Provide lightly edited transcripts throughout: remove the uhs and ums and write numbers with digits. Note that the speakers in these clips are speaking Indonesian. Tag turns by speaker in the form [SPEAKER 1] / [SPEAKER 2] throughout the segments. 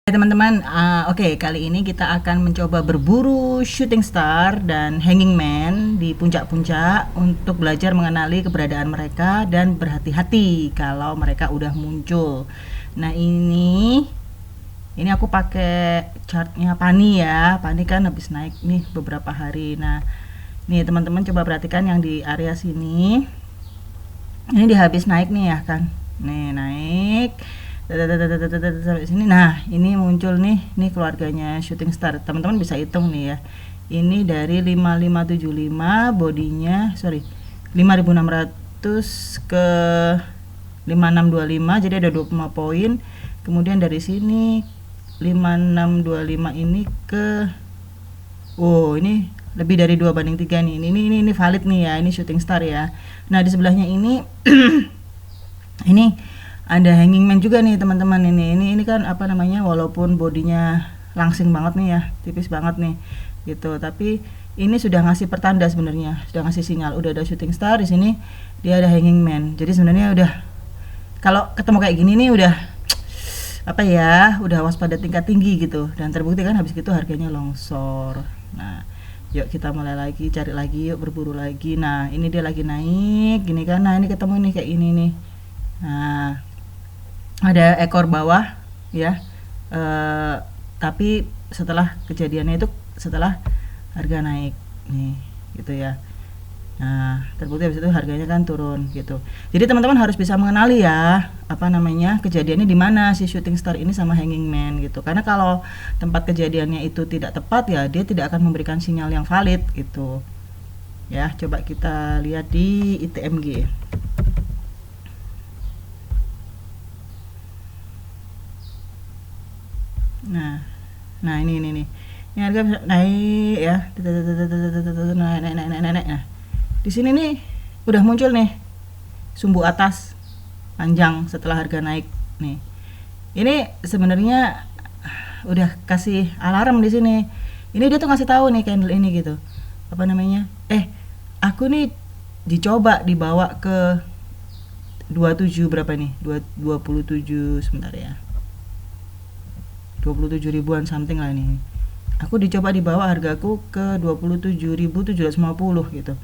[SPEAKER 1] Teman-teman, oke, kali ini kita akan mencoba berburu shooting star dan hanging man di puncak-puncak untuk belajar mengenali keberadaan mereka dan berhati-hati kalau mereka udah muncul. Nah, ini aku pakai chartnya Pani ya. Pani kan habis naik nih beberapa hari. Nah, nih teman-teman coba perhatikan yang di area sini. Ini dia habis naik nih ya kan. Nih, naik sampai sini. Nah, ini muncul nih keluarganya shooting star. Teman-teman bisa hitung nih ya. Ini dari 5575 bodinya, 5600 ke 5625, jadi ada 25 poin. Kemudian dari sini 5625 ini ke ini lebih dari 2/3 nih. Ini valid nih ya, ini shooting star ya. Nah, di sebelahnya ini ini ada hanging man juga nih teman-teman. Ini kan apa namanya, walaupun bodinya langsing banget nih ya, tipis banget nih gitu, tapi ini sudah ngasih pertanda sebenarnya, sudah ngasih sinyal udah ada shooting star di sini, dia ada hanging man. Jadi sebenarnya udah, kalau ketemu kayak gini nih udah apa ya, udah waspada tingkat tinggi gitu, dan terbukti kan habis itu harganya longsor. Nah, yuk kita mulai lagi, cari lagi, yuk berburu lagi. Nah, ini dia lagi naik gini kan. Nah, ini ketemu nih kayak ini nih. Nah, ada ekor bawah ya, tapi setelah kejadiannya itu setelah harga naik nih gitu ya. Nah, terbukti habis itu harganya kan turun gitu. Jadi teman-teman harus bisa mengenali ya, apa namanya, kejadiannya di mana si shooting star ini sama hanging man gitu. Karena kalau tempat kejadiannya itu tidak tepat ya, dia tidak akan memberikan sinyal yang valid gitu. Ya, coba kita lihat di ITMG. Nah, ini nih. Ini harga bisa naik ya. Naik. Nah, di sini nih udah muncul nih sumbu atas panjang setelah harga naik nih. Ini sebenarnya udah kasih alarm di sini. Ini dia tuh ngasih tahu nih candle ini gitu. Apa namanya? Aku nih dibawa ke 27 berapa nih? 27 sebentar ya. 27 ribuan something lah nih. Aku dicoba dibawa hargaku ke 27.750 gitu.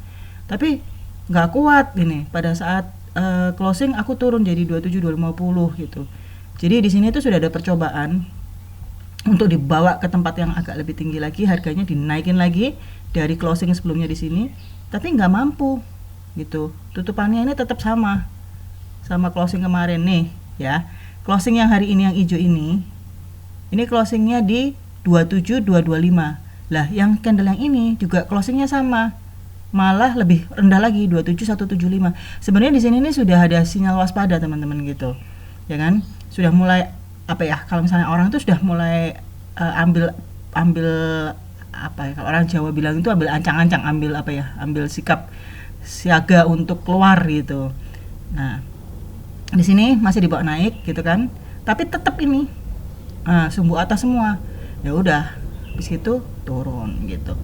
[SPEAKER 1] Tapi nggak kuat gini. Pada saat closing aku turun jadi 27.250 gitu. Jadi di sini tuh sudah ada percobaan untuk dibawa ke tempat yang agak lebih tinggi lagi, harganya dinaikin lagi dari closing sebelumnya di sini, tapi nggak mampu gitu. Tutupannya ini tetap sama closing kemarin nih ya. Closing yang hari ini yang hijau ini closingnya di 27225. Lah, yang candle yang ini juga closingnya sama, malah lebih rendah lagi 27175. Sebenarnya di sini ini sudah ada sinyal waspada teman-teman gitu, ya kan? Sudah mulai apa ya? Kalau misalnya orang itu sudah mulai ambil apa ya? Kalau orang Jawa bilang itu ambil ancang-ancang, ambil apa ya? Ambil sikap siaga untuk keluar gitu. Nah, di sini masih dibawa naik gitu kan? Tapi tetap ini sumbu atas semua. Ya udah, habis itu turun gitu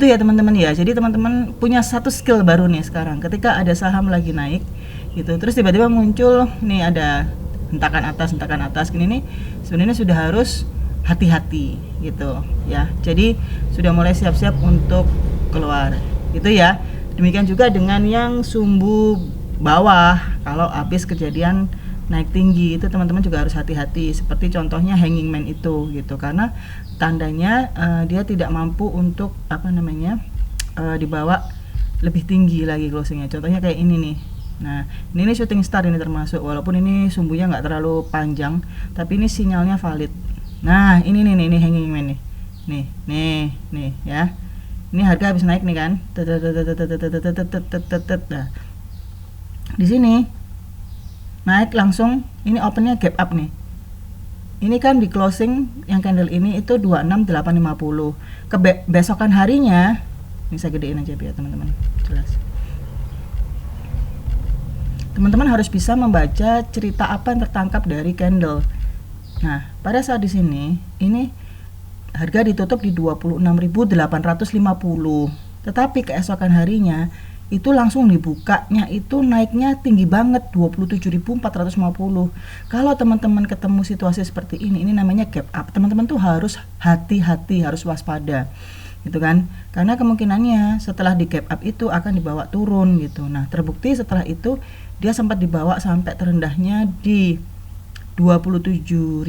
[SPEAKER 1] ya teman-teman ya. Jadi teman-teman punya satu skill baru nih sekarang, ketika ada saham lagi naik gitu, terus tiba-tiba muncul nih ada hentakan atas gini nih, sebenarnya sudah harus hati-hati gitu ya. Jadi sudah mulai siap-siap untuk keluar gitu ya. Demikian juga dengan yang sumbu bawah, kalau habis kejadian naik tinggi itu teman-teman juga harus hati-hati, seperti contohnya hanging man itu gitu, karena tandanya dia tidak mampu untuk apa namanya, dibawa lebih tinggi lagi closingnya. Contohnya kayak ini nih. Nah, ini shooting star ini termasuk, walaupun ini sumbunya nggak terlalu panjang, tapi ini sinyalnya valid. Nah, ini hanging man nih ya. Ini harga habis naik nih kan. Nah, di sini naik langsung, ini opennya gap up nih. Ini kan di closing yang candle ini itu 26850. Besokan harinya, ini saya gedein aja biar teman-teman jelas. Teman-teman harus bisa membaca cerita apa yang tertangkap dari candle. Nah, pada saat di sini, ini harga ditutup di 26.850. Tetapi keesokan harinya itu langsung dibukanya itu naiknya tinggi banget 27.450. Kalau teman-teman ketemu situasi seperti ini namanya gap up. Teman-teman tuh harus hati-hati, harus waspada gitu kan, karena kemungkinannya setelah di gap up itu akan dibawa turun gitu. Nah terbukti setelah itu dia sempat dibawa sampai terendahnya di 27.050,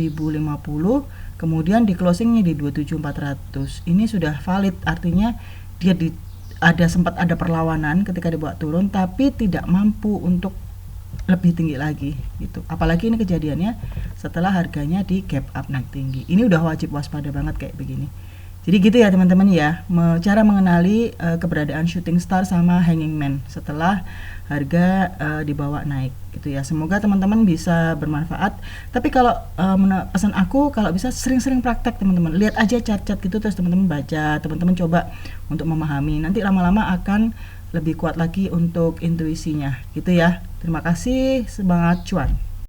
[SPEAKER 1] kemudian di closingnya di 27.400. Ini sudah valid, artinya dia sempat ada perlawanan ketika dibawa turun, tapi tidak mampu untuk lebih tinggi lagi gitu. Apalagi ini kejadiannya setelah harganya di gap up naik tinggi. Ini udah wajib waspada banget kayak begini. Jadi gitu ya teman-teman ya, cara mengenali keberadaan shooting star sama hanging man setelah harga dibawa naik gitu ya. Semoga teman-teman bisa bermanfaat. Tapi kalau pesan aku, kalau bisa sering-sering praktek teman-teman. Lihat aja chart-chart gitu, terus teman-teman baca, teman-teman coba untuk memahami. Nanti lama-lama akan lebih kuat lagi untuk intuisinya gitu ya. Terima kasih, semangat cuan.